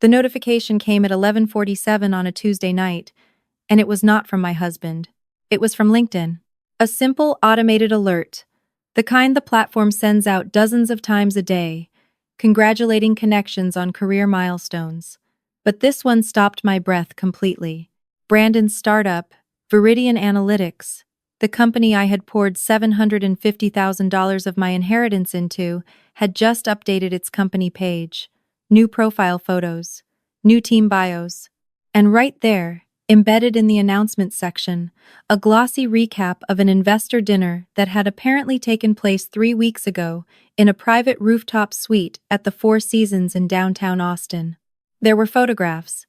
The notification came at 11:47 on a Tuesday night, and it was not from my husband. It was from LinkedIn. A simple automated alert, the kind the platform sends out dozens of times a day, congratulating connections on career milestones. But this one stopped my breath completely. Brandon's startup, Viridian Analytics, the company I had poured $750,000 of my inheritance into, had just updated its company page. New profile photos, new team bios, and right there, embedded in the announcement section, a glossy recap of an investor dinner that had apparently taken place 3 weeks ago in a private rooftop suite at the Four Seasons in downtown Austin. There were photographs.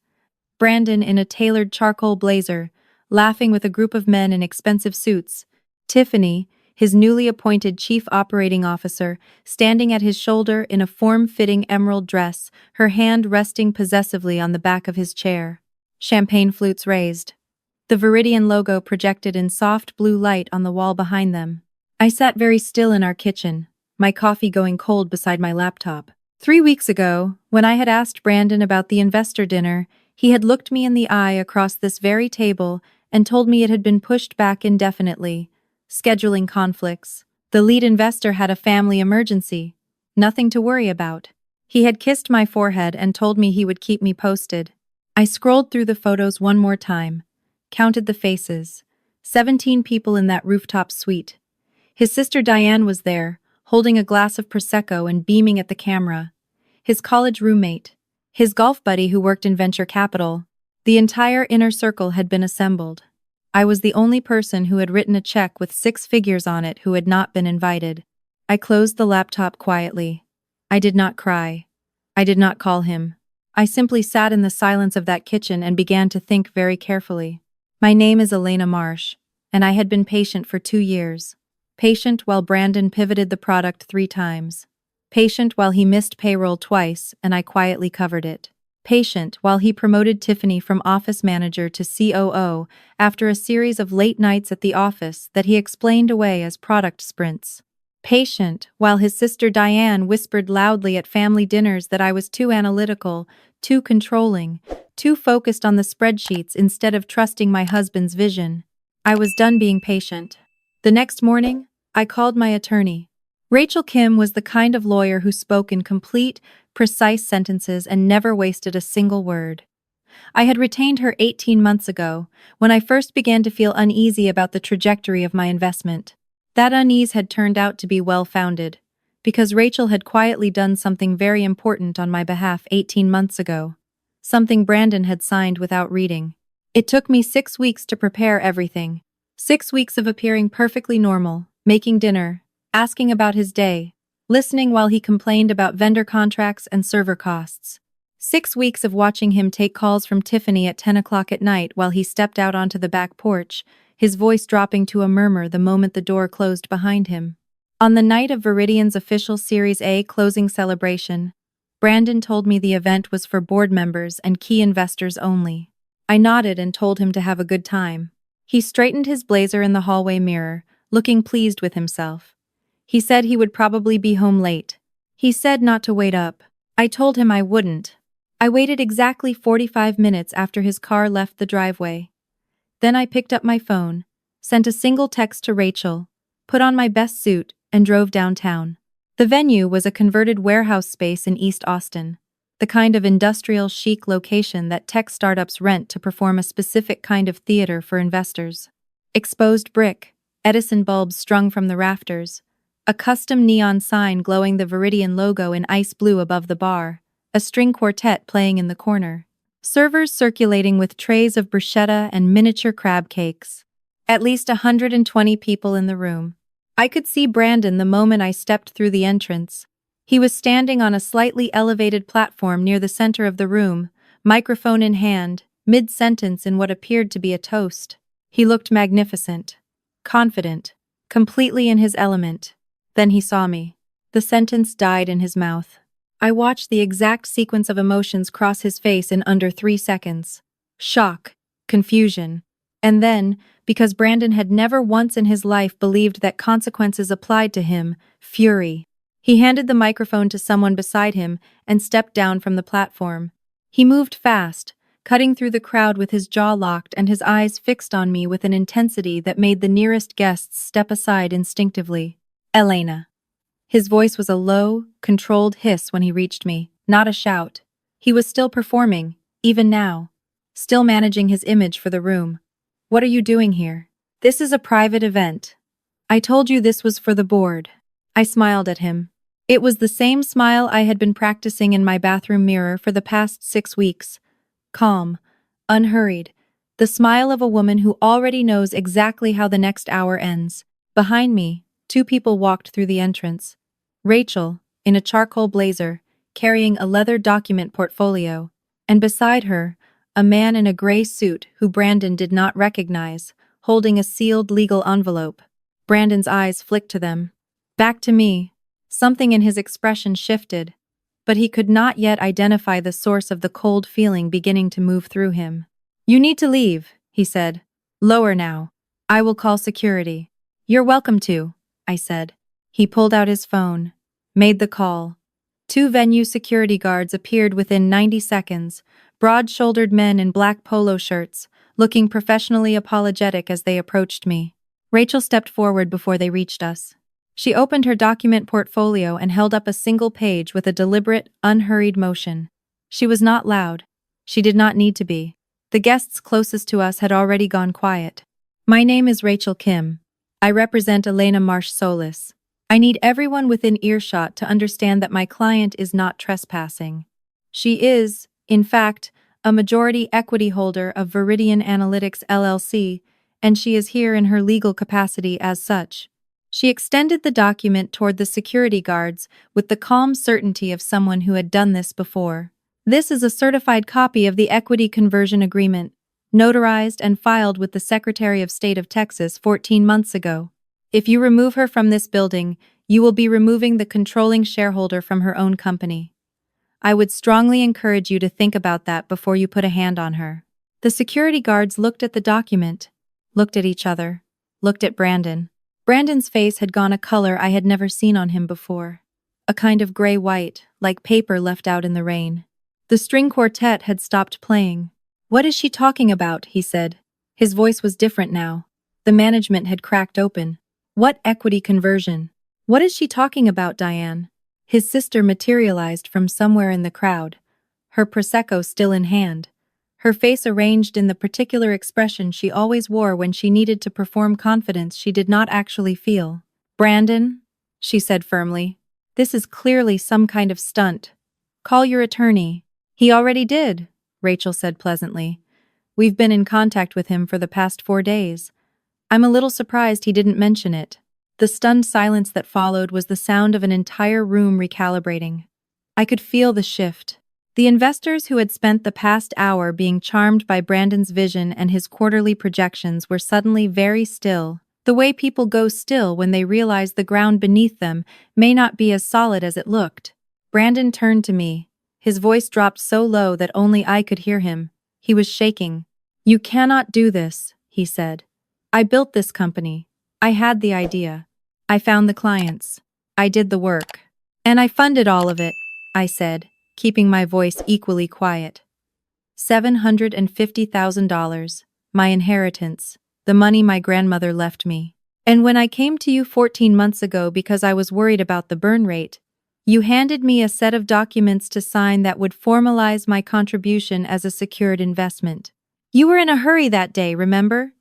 Brandon in a tailored charcoal blazer, laughing with a group of men in expensive suits. Tiffany, his newly appointed chief operating officer, standing at his shoulder in a form-fitting emerald dress, her hand resting possessively on the back of his chair. Champagne flutes raised. The Viridian logo projected in soft blue light on the wall behind them. I sat very still in our kitchen, my coffee going cold beside my laptop. 3 weeks ago, when I had asked Brandon about the investor dinner, he had looked me in the eye across this very table and told me it had been pushed back indefinitely. Scheduling conflicts. The lead investor had a family emergency. Nothing to worry about. He had kissed my forehead and told me he would keep me posted. I scrolled through the photos one more time, counted the faces. 17 people in that rooftop suite. His sister Diane was there, holding a glass of Prosecco and beaming at the camera. His college roommate. His golf buddy who worked in venture capital. The entire inner circle had been assembled. I was the only person who had written a check with 6 figures on it who had not been invited. I closed the laptop quietly. I did not cry. I did not call him. I simply sat in the silence of that kitchen and began to think very carefully. My name is Elena Marsh, and I had been patient for 2 years. Patient while Brandon pivoted the product 3 times. Patient while he missed payroll twice and I quietly covered it. Patient while he promoted Tiffany from office manager to COO after a series of late nights at the office that he explained away as product sprints. Patient while his sister Diane whispered loudly at family dinners that I was too analytical, too controlling, too focused on the spreadsheets instead of trusting my husband's vision. I was done being patient. The next morning, I called my attorney. Rachel Kim was the kind of lawyer who spoke in complete, precise sentences and never wasted a single word. I had retained her 18 months ago, when I first began to feel uneasy about the trajectory of my investment. That unease had turned out to be well-founded, because Rachel had quietly done something very important on my behalf 18 months ago. Something Brandon had signed without reading. It took me 6 weeks to prepare everything. 6 weeks of appearing perfectly normal, making dinner, asking about his day, listening while he complained about vendor contracts and server costs. 6 weeks of watching him take calls from Tiffany at 10 o'clock at night while he stepped out onto the back porch, his voice dropping to a murmur the moment the door closed behind him. On the night of Viridian's official Series A closing celebration, Brandon told me the event was for board members and key investors only. I nodded and told him to have a good time. He straightened his blazer in the hallway mirror, looking pleased with himself. He said he would probably be home late. He said not to wait up. I told him I wouldn't. I waited exactly 45 minutes after his car left the driveway. Then I picked up my phone, sent a single text to Rachel, put on my best suit, and drove downtown. The venue was a converted warehouse space in East Austin, the kind of industrial chic location that tech startups rent to perform a specific kind of theater for investors. Exposed brick, Edison bulbs strung from the rafters, a custom neon sign glowing the Viridian logo in ice blue above the bar, a string quartet playing in the corner. Servers circulating with trays of bruschetta and miniature crab cakes. At least 120 people in the room. I could see Brandon the moment I stepped through the entrance. He was standing on a slightly elevated platform near the center of the room, microphone in hand, mid-sentence in what appeared to be a toast. He looked magnificent, confident, completely in his element. Then he saw me. The sentence died in his mouth. I watched the exact sequence of emotions cross his face in under 3 seconds. Shock, confusion, and then, because Brandon had never once in his life believed that consequences applied to him, fury. He handed the microphone to someone beside him and stepped down from the platform. He moved fast, cutting through the crowd with his jaw locked and his eyes fixed on me with an intensity that made the nearest guests step aside instinctively. Elena. His voice was a low, controlled hiss when he reached me, not a shout. He was still performing, even now. Still managing his image for the room. What are you doing here? This is a private event. I told you this was for the board. I smiled at him. It was the same smile I had been practicing in my bathroom mirror for the past 6 weeks. Calm, unhurried, the smile of a woman who already knows exactly how the next hour ends. Behind me, 2 people walked through the entrance. Rachel, in a charcoal blazer, carrying a leather document portfolio, and beside her, a man in a gray suit who Brandon did not recognize, holding a sealed legal envelope. Brandon's eyes flicked to them. Back to me. Something in his expression shifted, but he could not yet identify the source of the cold feeling beginning to move through him. You need to leave, he said. Lower now. I will call security. You're welcome to, I said. He pulled out his phone, made the call. 2 venue security guards appeared within 90 seconds, broad-shouldered men in black polo shirts, looking professionally apologetic as they approached me. Rachel stepped forward before they reached us. She opened her document portfolio and held up a single page with a deliberate, unhurried motion. She was not loud. She did not need to be. The guests closest to us had already gone quiet. My name is Rachel Kim. I represent Elena Marsh Solis. I need everyone within earshot to understand that my client is not trespassing. She is, in fact, a majority equity holder of Viridian Analytics LLC, and she is here in her legal capacity as such. She extended the document toward the security guards with the calm certainty of someone who had done this before. This is a certified copy of the equity conversion agreement, notarized and filed with the Secretary of State of Texas 14 months ago. If you remove her from this building, you will be removing the controlling shareholder from her own company. I would strongly encourage you to think about that before you put a hand on her. The security guards looked at the document, looked at each other, looked at Brandon. Brandon's face had gone a color I had never seen on him before. A kind of gray-white, like paper left out in the rain. The string quartet had stopped playing. What is she talking about? He said. His voice was different now. The management had cracked open. What equity conversion? What is she talking about, Diane? His sister materialized from somewhere in the crowd, her Prosecco still in hand, her face arranged in the particular expression she always wore when she needed to perform confidence she did not actually feel. Brandon, she said firmly, this is clearly some kind of stunt. Call your attorney. He already did, Rachel said pleasantly. We've been in contact with him for the past 4 days. I'm a little surprised he didn't mention it. The stunned silence that followed was the sound of an entire room recalibrating. I could feel the shift. The investors who had spent the past hour being charmed by Brandon's vision and his quarterly projections were suddenly very still, the way people go still when they realize the ground beneath them may not be as solid as it looked. Brandon turned to me. His voice dropped so low that only I could hear him. He was shaking. You cannot do this, he said. I built this company. I had the idea. I found the clients. I did the work. And I funded all of it, I said, keeping my voice equally quiet. $750,000, my inheritance, the money my grandmother left me. And when I came to you 14 months ago because I was worried about the burn rate, you handed me a set of documents to sign that would formalize my contribution as a secured investment. You were in a hurry that day, remember?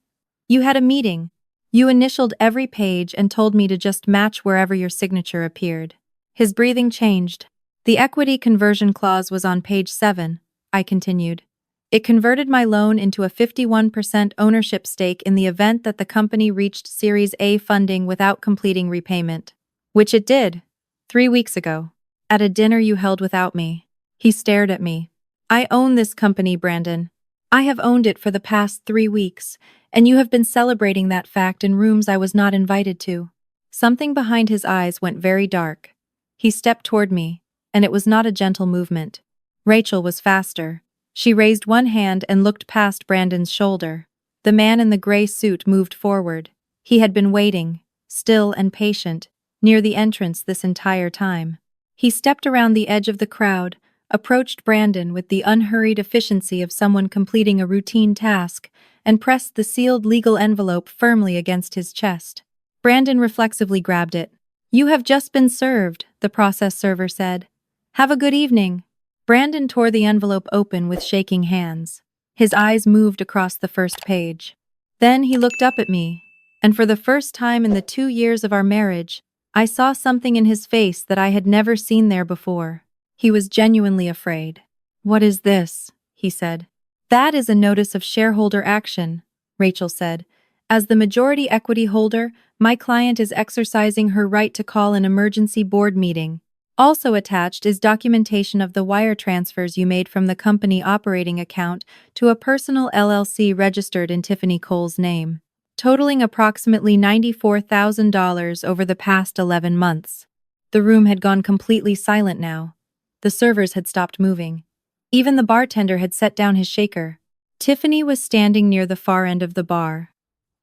You had a meeting. You initialed every page and told me to just match wherever your signature appeared. His breathing changed. The equity conversion clause was on page 7, I continued. It converted my loan into a 51% ownership stake in the event that the company reached Series A funding without completing repayment. Which it did, 3 weeks ago, at a dinner you held without me. He stared at me. I own this company, Brandon. I have owned it for the past 3 weeks, and you have been celebrating that fact in rooms I was not invited to. Something behind his eyes went very dark. He stepped toward me, and it was not a gentle movement. Rachel was faster. She raised one hand and looked past Brandon's shoulder. The man in the gray suit moved forward. He had been waiting, still and patient, near the entrance this entire time. He stepped around the edge of the crowd, approached Brandon with the unhurried efficiency of someone completing a routine task, and pressed the sealed legal envelope firmly against his chest. Brandon reflexively grabbed it. "You have just been served," the process server said. "Have a good evening." Brandon tore the envelope open with shaking hands. His eyes moved across the first page. Then he looked up at me, and for the first time in the 2 years of our marriage, I saw something in his face that I had never seen there before. He was genuinely afraid. "What is this?" he said. "That is a notice of shareholder action," Rachel said. "As the majority equity holder, my client is exercising her right to call an emergency board meeting. Also attached is documentation of the wire transfers you made from the company operating account to a personal LLC registered in Tiffany Cole's name, totaling approximately $94,000 over the past 11 months. The room had gone completely silent now. The servers had stopped moving. Even the bartender had set down his shaker. Tiffany was standing near the far end of the bar.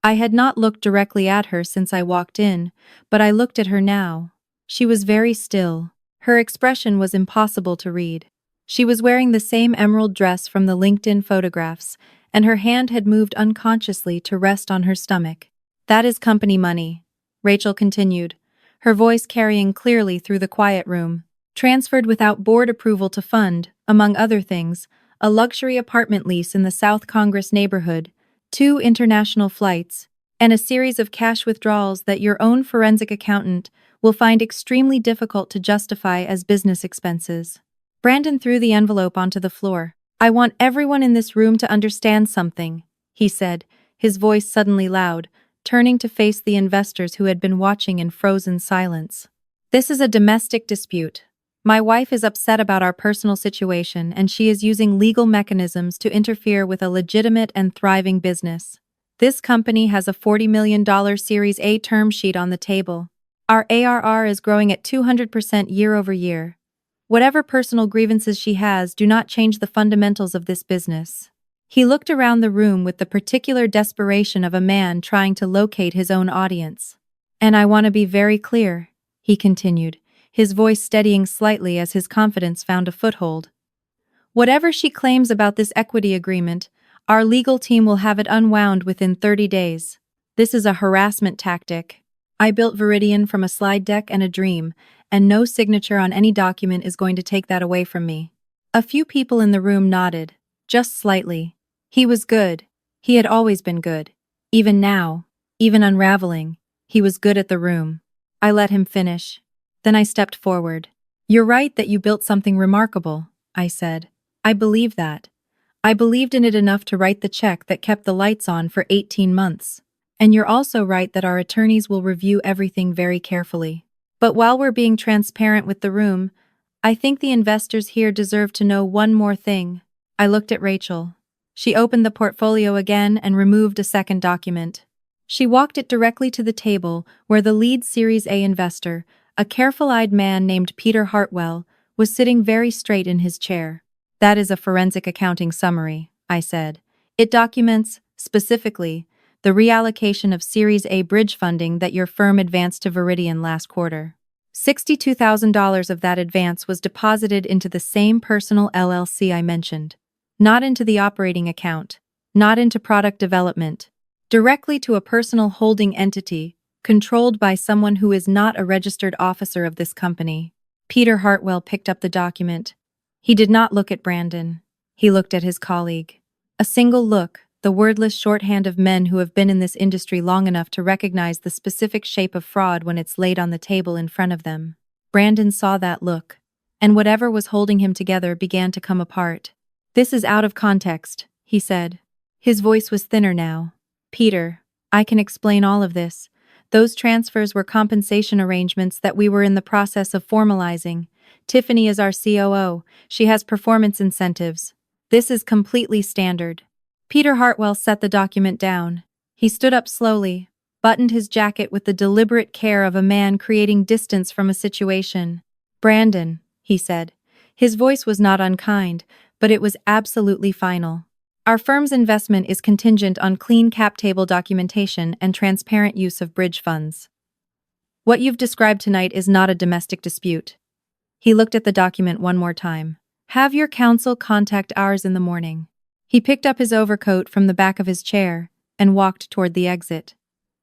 I had not looked directly at her since I walked in, but I looked at her now. She was very still. Her expression was impossible to read. She was wearing the same emerald dress from the LinkedIn photographs, and her hand had moved unconsciously to rest on her stomach. "That is company money," Rachel continued, her voice carrying clearly through the quiet room. "Transferred without board approval to fund, among other things, a luxury apartment lease in the South Congress neighborhood, 2 international flights, and a series of cash withdrawals that your own forensic accountant will find extremely difficult to justify as business expenses." Brandon threw the envelope onto the floor. "I want everyone in this room to understand something," he said, his voice suddenly loud, turning to face the investors who had been watching in frozen silence. "This is a domestic dispute. My wife is upset about our personal situation, and she is using legal mechanisms to interfere with a legitimate and thriving business. This company has a $40 million Series A term sheet on the table. Our ARR is growing at 200% year over year. Whatever personal grievances she has do not change the fundamentals of this business." He looked around the room with the particular desperation of a man trying to locate his own audience. "And I want to be very clear," he continued, his voice steadying slightly as his confidence found a foothold. "Whatever she claims about this equity agreement, our legal team will have it unwound within 30 days. This is a harassment tactic. I built Viridian from a slide deck and a dream, and no signature on any document is going to take that away from me." A few people in the room nodded, just slightly. He was good. He had always been good. Even now, even unraveling, he was good at the room. I let him finish. Then I stepped forward. "You're right that you built something remarkable," I said. "I believe that. I believed in it enough to write the check that kept the lights on for 18 months. And you're also right that our attorneys will review everything very carefully. But while we're being transparent with the room, I think the investors here deserve to know one more thing." I looked at Rachel. She opened the portfolio again and removed a second document. She walked it directly to the table where the lead Series A investor, a careful-eyed man named Peter Hartwell, was sitting very straight in his chair. "That is a forensic accounting summary," I said. "It documents, specifically, the reallocation of Series A bridge funding that your firm advanced to Viridian last quarter. $62,000 of that advance was deposited into the same personal LLC I mentioned. Not into the operating account, not into product development, directly to a personal holding entity, controlled by someone who is not a registered officer of this company." Peter Hartwell picked up the document. He did not look at Brandon. He looked at his colleague. A single look, the wordless shorthand of men who have been in this industry long enough to recognize the specific shape of fraud when it's laid on the table in front of them. Brandon saw that look, and whatever was holding him together began to come apart. "This is out of context," he said. His voice was thinner now. "Peter, I can explain all of this. Those transfers were compensation arrangements that we were in the process of formalizing. Tiffany is our COO. She has performance incentives. This is completely standard." Peter Hartwell set the document down. He stood up slowly, buttoned his jacket with the deliberate care of a man creating distance from a situation. "Brandon," he said. His voice was not unkind, but it was absolutely final. "Our firm's investment is contingent on clean cap table documentation and transparent use of bridge funds. What you've described tonight is not a domestic dispute." He looked at the document one more time. Have your counsel contact ours in the morning. He picked up his overcoat from the back of his chair and walked toward the exit.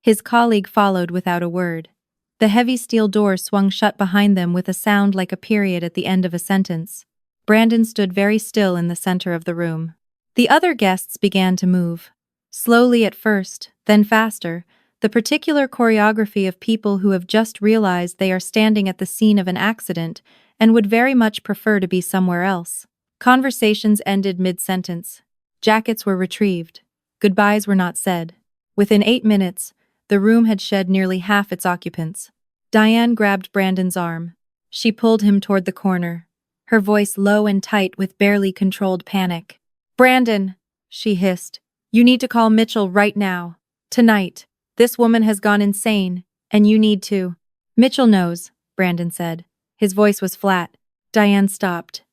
His colleague followed without a word. The heavy steel door swung shut behind them with a sound like a period at the end of a sentence. Brandon stood very still in the center of the room. The other guests began to move. Slowly at first, then faster, the particular choreography of people who have just realized they are standing at the scene of an accident and would very much prefer to be somewhere else. Conversations ended mid-sentence. Jackets were retrieved. Goodbyes were not said. Within 8 minutes, the room had shed nearly half its occupants. Diane grabbed Brandon's arm. She pulled him toward the corner, her voice low and tight with barely controlled panic. "Brandon," she hissed, "you need to call Mitchell right now. Tonight. This woman has gone insane, and you need to." "Mitchell knows," Brandon said. His voice was flat. Diane stopped.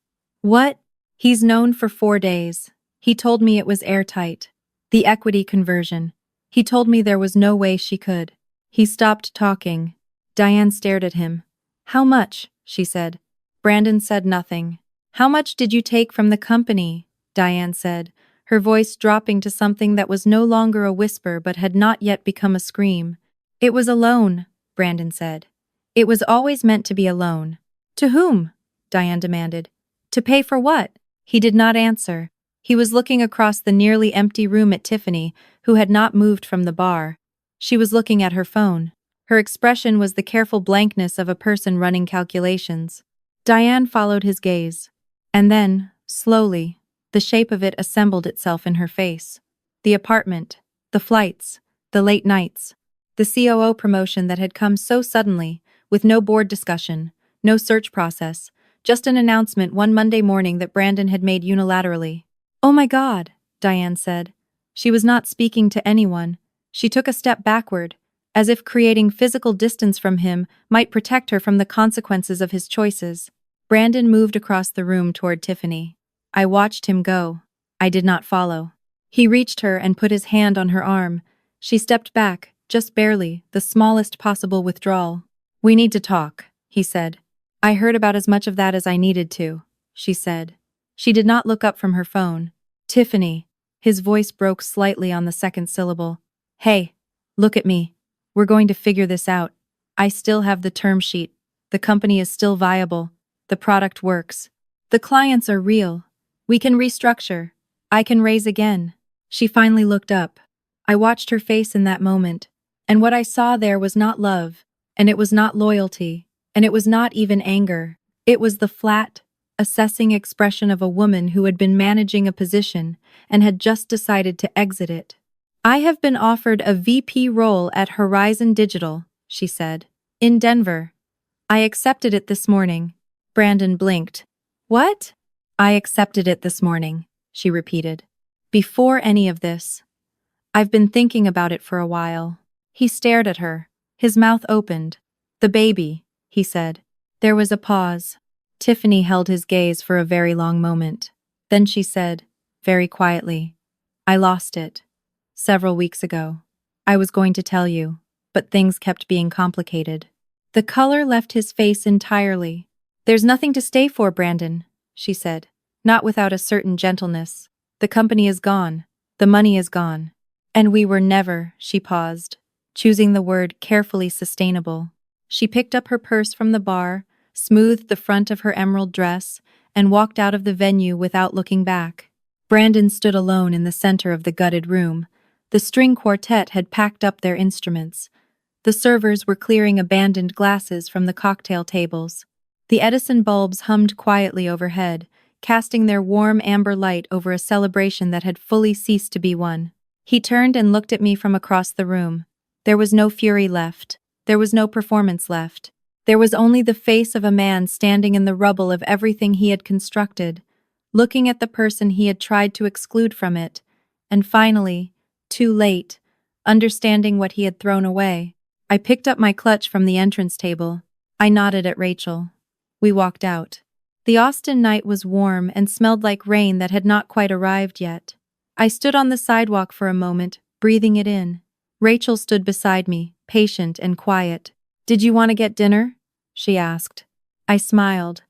"What?" "He's known for 4 days. He told me it was airtight. The equity conversion. He told me there was no way she could." He stopped talking. Diane stared at him. "How much?" she said. Brandon said nothing. "How much did you take from the company?" Diane said, her voice dropping to something that was no longer a whisper but had not yet become a scream. "It was a loan," Brandon said. "It was always meant to be a loan." "To whom?" Diane demanded. "To pay for what?" He did not answer. He was looking across the nearly empty room at Tiffany, who had not moved from the bar. She was looking at her phone. Her expression was the careful blankness of a person running calculations. Diane followed his gaze. And then, slowly, the shape of it assembled itself in her face. The apartment, the flights, the late nights, the COO promotion that had come so suddenly, with no board discussion, no search process, just an announcement one Monday morning that Brandon had made unilaterally. "Oh my God," Diane said. She was not speaking to anyone. She took a step backward, as if creating physical distance from him might protect her from the consequences of his choices. Brandon moved across the room toward Tiffany. I watched him go. I did not follow. He reached her and put his hand on her arm. She stepped back, just barely, the smallest possible withdrawal. "We need to talk," he said. "I heard about as much of that as I needed to," she said. She did not look up from her phone. "Tiffany." His voice broke slightly on the second syllable. "Hey, look at me. We're going to figure this out. I still have the term sheet. The company is still viable. The product works. The clients are real. We can restructure. I can raise again." She finally looked up. I watched her face in that moment, and what I saw there was not love, and it was not loyalty, and it was not even anger. It was the flat, assessing expression of a woman who had been managing a position and had just decided to exit it. "I have been offered a VP role at Horizon Digital," she said, "in Denver. I accepted it this morning." Brandon blinked. "What?" "I accepted it this morning," she repeated. "Before any of this. I've been thinking about it for a while." He stared at her. His mouth opened. "The baby," he said. There was a pause. Tiffany held his gaze for a very long moment. Then she said, very quietly, "I lost it. Several weeks ago. I was going to tell you, but things kept being complicated." The color left his face entirely. "There's nothing to stay for, Brandon," she said, not without a certain gentleness. "The company is gone. The money is gone. And we were never," she paused, choosing the word carefully, sustainable. She picked up her purse from the bar, smoothed the front of her emerald dress, and walked out of the venue without looking back. Brandon stood alone in the center of the gutted room. The string quartet had packed up their instruments. The servers were clearing abandoned glasses from the cocktail tables. The Edison bulbs hummed quietly overhead, casting their warm amber light over a celebration that had fully ceased to be one. He turned and looked at me from across the room. There was no fury left. There was no performance left. There was only the face of a man standing in the rubble of everything he had constructed, looking at the person he had tried to exclude from it, and finally, too late, understanding what he had thrown away. I picked up my clutch from the entrance table. I nodded at Rachel. We walked out. The Austin night was warm and smelled like rain that had not quite arrived yet. I stood on the sidewalk for a moment, breathing it in. Rachel stood beside me, patient and quiet. "Did you want to get dinner?" she asked. I smiled.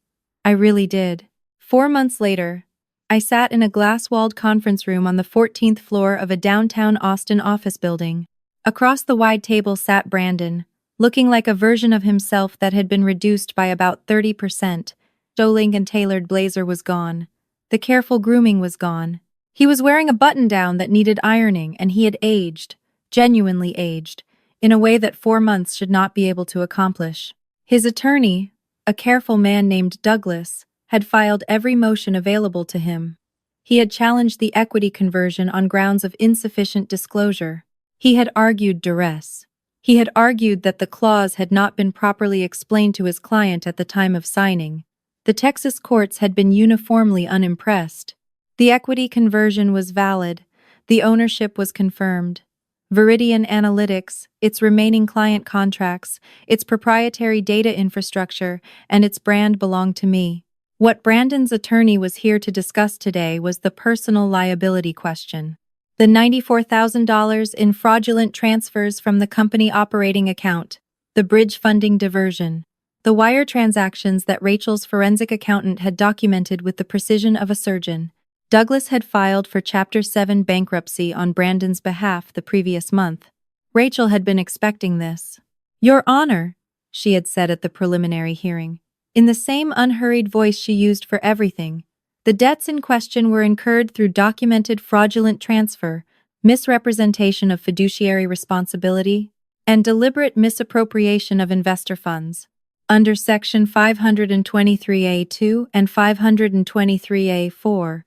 I really did. 4 months later, I sat in a glass-walled conference room on the 14th floor of a downtown Austin office building. Across the wide table sat Brandon, looking like a version of himself that had been reduced by about 30%. And tailored blazer was gone. The careful grooming was gone. He was wearing a button-down that needed ironing, and he had aged, genuinely aged, in a way that 4 months should not be able to accomplish. His attorney, a careful man named Douglas, had filed every motion available to him. He had challenged the equity conversion on grounds of insufficient disclosure. He had argued duress. He had argued that the clause had not been properly explained to his client at the time of signing. The Texas courts had been uniformly unimpressed. The equity conversion was valid. The ownership was confirmed. Viridian Analytics, its remaining client contracts, its proprietary data infrastructure, and its brand belonged to me. What Brandon's attorney was here to discuss today was the personal liability question. The $94,000 in fraudulent transfers from the company operating account, the bridge funding diversion, the wire transactions that Rachel's forensic accountant had documented with the precision of a surgeon. Douglas had filed for Chapter 7 bankruptcy on Brandon's behalf the previous month. Rachel had been expecting this. "Your Honor," she had said at the preliminary hearing, in the same unhurried voice she used for everything. The debts in question were incurred through documented fraudulent transfer, misrepresentation of fiduciary responsibility, and deliberate misappropriation of investor funds. Under Section 523A2 and 523A4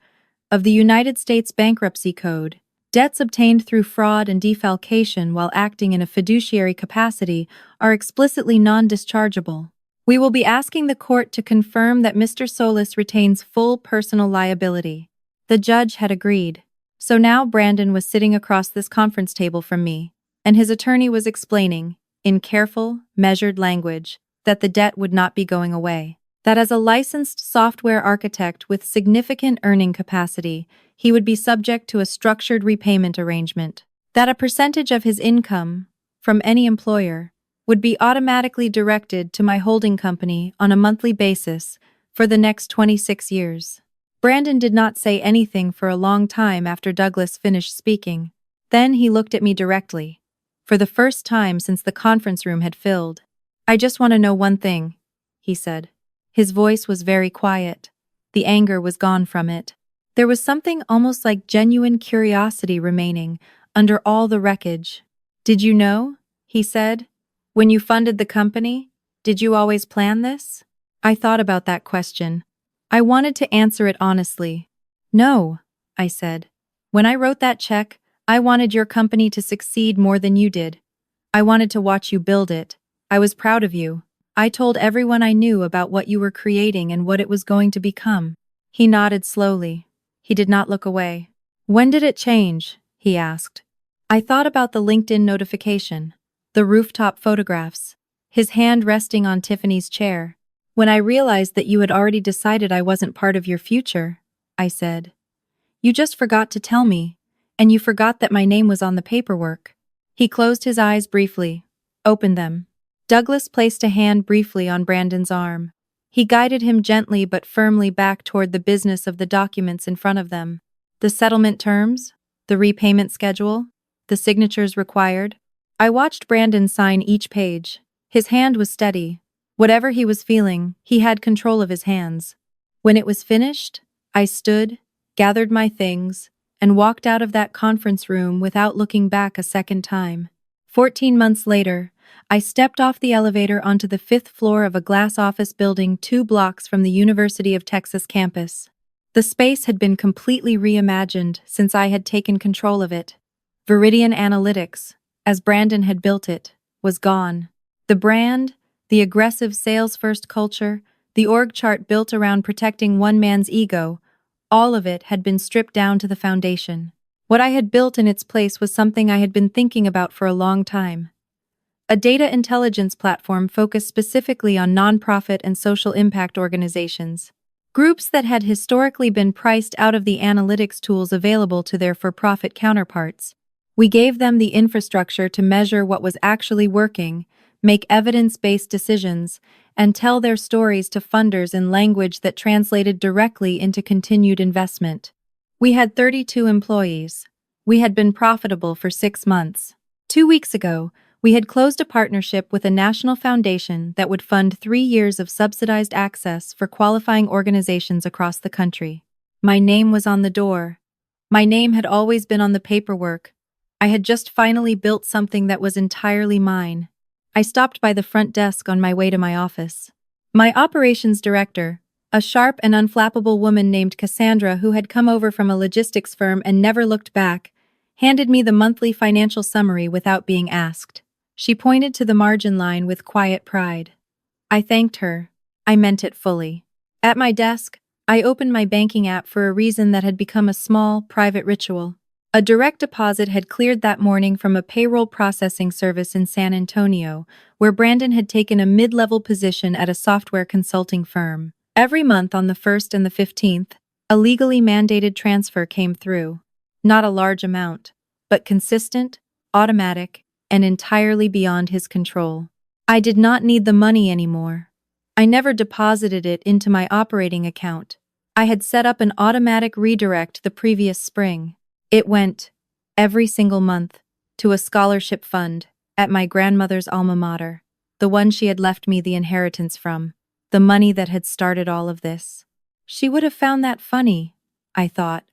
of the United States Bankruptcy Code, debts obtained through fraud and defalcation while acting in a fiduciary capacity are explicitly non-dischargeable. We will be asking the court to confirm that Mr. Solis retains full personal liability. The judge had agreed. So now Brandon was sitting across this conference table from me, and his attorney was explaining, in careful, measured language, that the debt would not be going away. That as a licensed software architect with significant earning capacity, he would be subject to a structured repayment arrangement. That a percentage of his income, from any employer, would be automatically directed to my holding company on a monthly basis for the next 26 years. Brandon did not say anything for a long time after Douglas finished speaking. Then he looked at me directly. For the first time since the conference room had filled. "I just want to know one thing," he said. His voice was very quiet. The anger was gone from it. There was something almost like genuine curiosity remaining under all the wreckage. "Did you know?" he said. "When you funded the company, did you always plan this?" I thought about that question. I wanted to answer it honestly. "No," I said. "When I wrote that check, I wanted your company to succeed more than you did. I wanted to watch you build it. I was proud of you. I told everyone I knew about what you were creating and what it was going to become." He nodded slowly. He did not look away. "When did it change?" he asked. I thought about the LinkedIn notification. The rooftop photographs, his hand resting on Tiffany's chair. "When I realized that you had already decided I wasn't part of your future," I said. "You just forgot to tell me, and you forgot that my name was on the paperwork." He closed his eyes briefly, opened them. Douglas placed a hand briefly on Brandon's arm. He guided him gently but firmly back toward the business of the documents in front of them. The settlement terms, the repayment schedule, the signatures required. I watched Brandon sign each page. His hand was steady. Whatever he was feeling, he had control of his hands. When it was finished, I stood, gathered my things, and walked out of that conference room without looking back a second time. 14 months later, I stepped off the elevator onto the 5th floor of a glass office building 2 blocks from the University of Texas campus. The space had been completely reimagined since I had taken control of it. Viridian Analytics, as Brandon had built it, was gone. The brand, the aggressive sales-first culture, the org chart built around protecting one man's ego, all of it had been stripped down to the foundation. What I had built in its place was something I had been thinking about for a long time. A data intelligence platform focused specifically on nonprofit and social impact organizations, groups that had historically been priced out of the analytics tools available to their for-profit counterparts. We gave them the infrastructure to measure what was actually working, make evidence-based decisions, and tell their stories to funders in language that translated directly into continued investment. We had 32 employees. We had been profitable for 6 months. 2 weeks ago, we had closed a partnership with a national foundation that would fund 3 years of subsidized access for qualifying organizations across the country. My name was on the door. My name had always been on the paperwork. I had just finally built something that was entirely mine. I stopped by the front desk on my way to my office. My operations director, a sharp and unflappable woman named Cassandra who had come over from a logistics firm and never looked back, handed me the monthly financial summary without being asked. She pointed to the margin line with quiet pride. I thanked her. I meant it fully. At my desk, I opened my banking app for a reason that had become a small, private ritual. A direct deposit had cleared that morning from a payroll processing service in San Antonio, where Brandon had taken a mid-level position at a software consulting firm. Every month on the 1st and the 15th, a legally mandated transfer came through. Not a large amount, but consistent, automatic, and entirely beyond his control. I did not need the money anymore. I never deposited it into my operating account. I had set up an automatic redirect the previous spring. It went, every single month, to a scholarship fund at my grandmother's alma mater, the one she had left me the inheritance from, the money that had started all of this. She would have found that funny, I thought.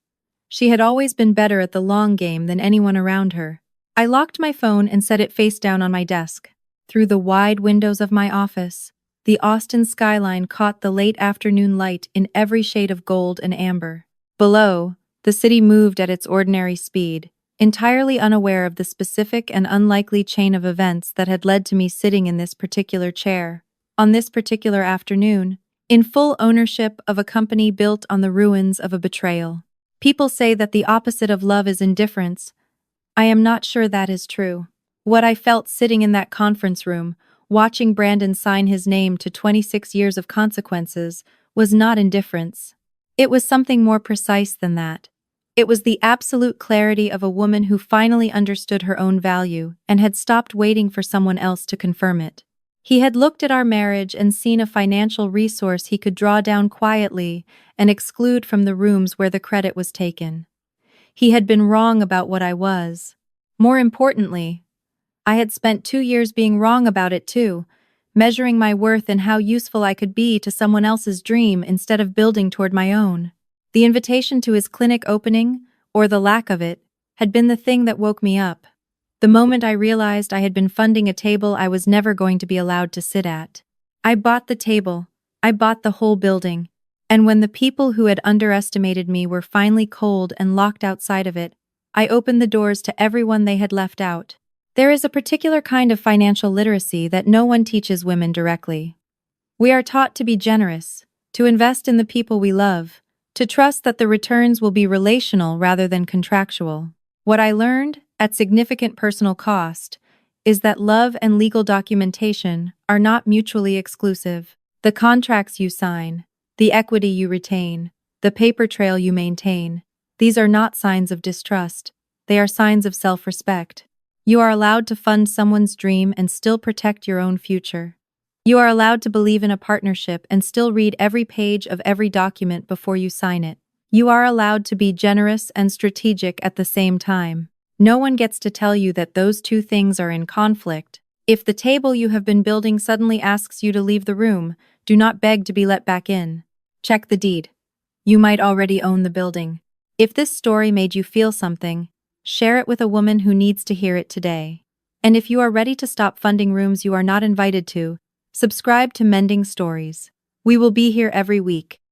She had always been better at the long game than anyone around her. I locked my phone and set it face down on my desk. Through the wide windows of my office, the Austin skyline caught the late afternoon light in every shade of gold and amber. Below, the city moved at its ordinary speed, entirely unaware of the specific and unlikely chain of events that had led to me sitting in this particular chair, on this particular afternoon, in full ownership of a company built on the ruins of a betrayal. People say that the opposite of love is indifference. I am not sure that is true. What I felt sitting in that conference room, watching Brandon sign his name to 26 years of consequences, was not indifference. It was something more precise than that. It was the absolute clarity of a woman who finally understood her own value and had stopped waiting for someone else to confirm it. He had looked at our marriage and seen a financial resource he could draw down quietly and exclude from the rooms where the credit was taken. He had been wrong about what I was. More importantly, I had spent 2 years being wrong about it too, measuring my worth and how useful I could be to someone else's dream instead of building toward my own. The invitation to his clinic opening, or the lack of it, had been the thing that woke me up. The moment I realized I had been funding a table I was never going to be allowed to sit at. I bought the table. I bought the whole building. And when the people who had underestimated me were finally cold and locked outside of it, I opened the doors to everyone they had left out. There is a particular kind of financial literacy that no one teaches women directly. We are taught to be generous, to invest in the people we love, to trust that the returns will be relational rather than contractual. What I learned, at significant personal cost, is that love and legal documentation are not mutually exclusive. The contracts you sign, the equity you retain, the paper trail you maintain, these are not signs of distrust. They are signs of self-respect. You are allowed to fund someone's dream and still protect your own future. You are allowed to believe in a partnership and still read every page of every document before you sign it. You are allowed to be generous and strategic at the same time. No one gets to tell you that those two things are in conflict. If the table you have been building suddenly asks you to leave the room, do not beg to be let back in. Check the deed. You might already own the building. If this story made you feel something, share it with a woman who needs to hear it today. And if you are ready to stop funding rooms you are not invited to, subscribe to Mending Stories. We will be here every week.